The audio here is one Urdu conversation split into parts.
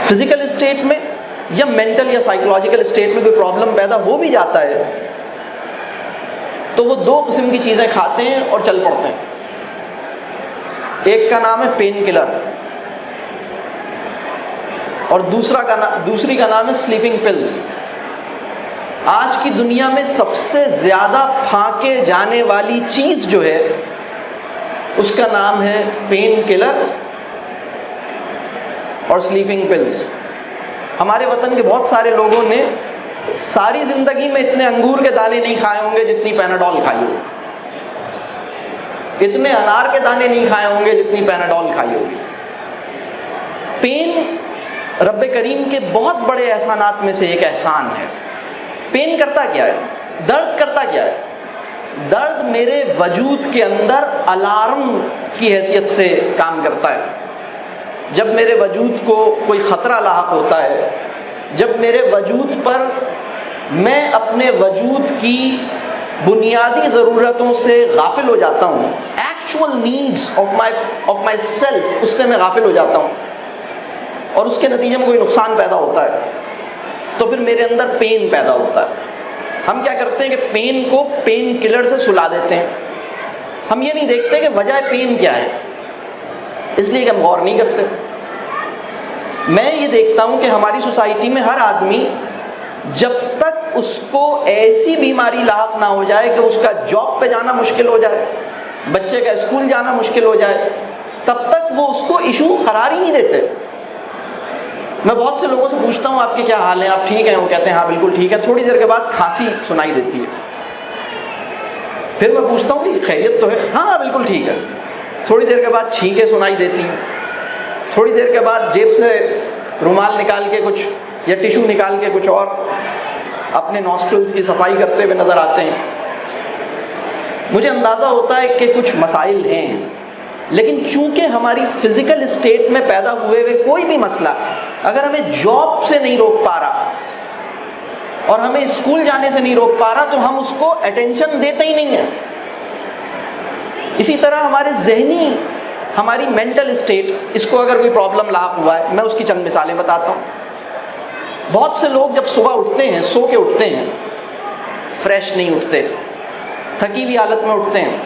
فزیکل اسٹیٹ میں یا مینٹل یا سائیکولوجیکل اسٹیٹ میں کوئی پرابلم پیدا ہو بھی جاتا ہے تو وہ دو قسم کی چیزیں کھاتے ہیں اور چل پڑتے ہیں. ایک کا نام ہے پین کلر اور دوسری کا نام ہے سلیپنگ پلز. آج کی دنیا میں سب سے زیادہ پھانکے جانے والی چیز جو ہے اس کا نام ہے پین کلر اور سلیپنگ پلز. ہمارے وطن کے بہت سارے لوگوں نے ساری زندگی میں اتنے انگور کے دانے نہیں کھائے ہوں گے جتنی پیناڈول کھائی ہوگی, اتنے انار کے دانے نہیں کھائے ہوں گے جتنی پیناڈول کھائی ہوگی. پین رب کریم کے بہت بڑے احسانات میں سے ایک احسان ہے. پین کرتا کیا ہے؟ درد کرتا کیا ہے؟ درد میرے وجود کے اندر الارم کی حیثیت سے کام کرتا ہے. جب میرے وجود کو کوئی خطرہ لاحق ہوتا ہے, جب میرے وجود پر میں اپنے وجود کی بنیادی ضرورتوں سے غافل ہو جاتا ہوں, actual needs of myself, اس سے میں غافل ہو جاتا ہوں اور اس کے نتیجے میں کوئی نقصان پیدا ہوتا ہے, تو پھر میرے اندر پین پیدا ہوتا ہے. ہم کیا کرتے ہیں کہ پین کو پین کلر سے سلا دیتے ہیں. ہم یہ نہیں دیکھتے کہ وجہ پین کیا ہے, اس لیے کہ ہم غور نہیں کرتے. میں یہ دیکھتا ہوں کہ ہماری سوسائٹی میں ہر آدمی جب تک اس کو ایسی بیماری لاحق نہ ہو جائے کہ اس کا جاب پہ جانا مشکل ہو جائے, بچے کا اسکول جانا مشکل ہو جائے, تب تک وہ اس کو ایشو قرار ہی نہیں دیتے. میں بہت سے لوگوں سے پوچھتا ہوں آپ کے کیا حال ہیں, آپ ٹھیک ہیں؟ وہ کہتے ہیں ہاں بالکل ٹھیک ہے. تھوڑی دیر کے بعد کھانسی سنائی دیتی ہے. پھر میں پوچھتا ہوں کہ خیریت تو ہے؟ ہاں بالکل ٹھیک ہے. تھوڑی دیر کے بعد چھینکیں سنائی دیتی ہیں. تھوڑی دیر کے بعد جیب سے رومال نکال کے کچھ یا ٹیشو نکال کے کچھ اور اپنے نوسٹرلز کی صفائی کرتے ہوئے نظر آتے ہیں. مجھے اندازہ ہوتا ہے کہ کچھ مسائل ہیں, لیکن چونکہ ہماری فزیکل اسٹیٹ میں پیدا ہوئے کوئی بھی مسئلہ اگر ہمیں جاب سے نہیں روک پا رہا اور ہمیں اسکول جانے سے نہیں روک پا رہا تو ہم اس کو اٹینشن دیتے ہی نہیں ہیں. اسی طرح ہماری مینٹل اسٹیٹ, اس کو اگر کوئی پرابلم لاحق ہوا ہے, میں اس کی چند مثالیں بتاتا ہوں. بہت سے لوگ جب صبح اٹھتے ہیں, سو کے اٹھتے ہیں, فریش نہیں اٹھتے, تھکی ہوئی حالت میں اٹھتے ہیں,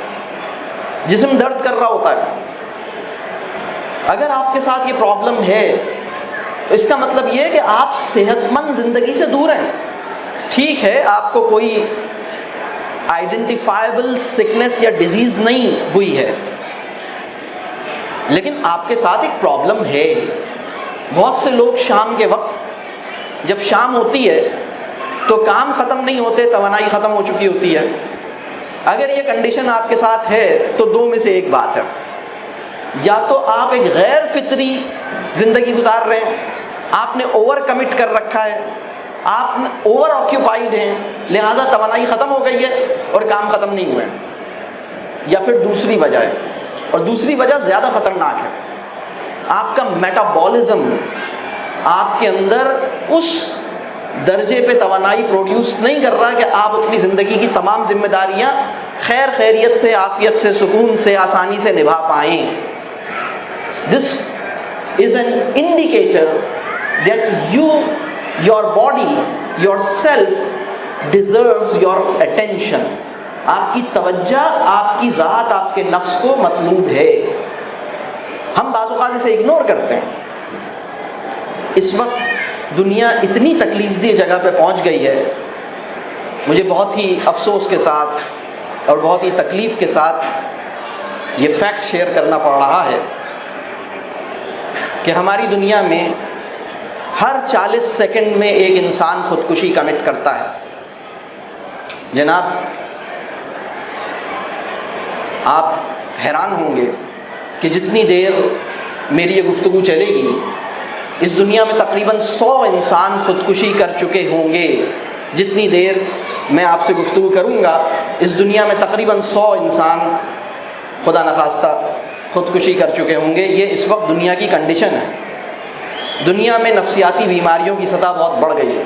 جسم درد کر رہا ہوتا ہے. اگر آپ کے ساتھ یہ پرابلم ہے تو اس کا مطلب یہ ہے کہ آپ صحت مند زندگی سے دور ہیں. ٹھیک ہے, آپ کو کوئی آئیڈینٹیفائبل سکنس یا ڈیزیز نہیں ہوئی ہے, لیکن آپ کے ساتھ ایک پرابلم ہے. بہت سے لوگ شام کے وقت جب شام ہوتی ہے تو کام ختم نہیں ہوتے, توانائی ختم ہو چکی ہوتی ہے. اگر یہ کنڈیشن آپ کے ساتھ ہے تو دو میں سے ایک بات ہے, یا تو آپ ایک غیر فطری زندگی گزار رہے ہیں, آپ نے اوور کمٹ کر رکھا ہے, آپ اوور آکیوپائڈ ہیں, لہذا توانائی ختم ہو گئی ہے اور کام ختم نہیں ہوئے. یا پھر دوسری وجہ ہے, اور دوسری وجہ زیادہ خطرناک ہے, آپ کا میٹابولزم آپ کے اندر اس درجے پہ توانائی پروڈیوس نہیں کر رہا کہ آپ اپنی زندگی کی تمام ذمہ داریاں خیر خیریت سے, عافیت سے, سکون سے, آسانی سے نبھا پائیں. This is an indicator that your body, yourself deserves your attention. آپ کی توجہ, آپ کی ذات, آپ کے نفس کو مطلوب ہے. ہم بعض اوقات اسے اگنور کرتے ہیں. اس وقت دنیا اتنی تکلیف دہ جگہ پہ پہنچ گئی ہے, مجھے بہت ہی افسوس کے ساتھ اور بہت ہی تکلیف کے ساتھ یہ فیکٹ شیئر کرنا پڑ رہا ہے کہ ہماری دنیا میں ہر 40 سیکنڈ میں ایک انسان خودکشی کمٹ کرتا ہے. جناب, آپ حیران ہوں گے کہ جتنی دیر میری یہ گفتگو چلے گی اس دنیا میں تقریباً 100 انسان خودکشی کر چکے ہوں گے. جتنی دیر میں آپ سے گفتگو کروں گا اس دنیا میں تقریباً 100 انسان خدا نخواستہ خودکشی کر چکے ہوں گے. یہ اس وقت دنیا کی کنڈیشن ہے. دنیا میں نفسیاتی بیماریوں کی سطح بہت بڑھ گئی ہے,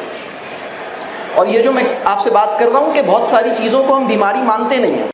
اور یہ جو میں آپ سے بات کر رہا ہوں کہ بہت ساری چیزوں کو ہم بیماری مانتے نہیں ہیں.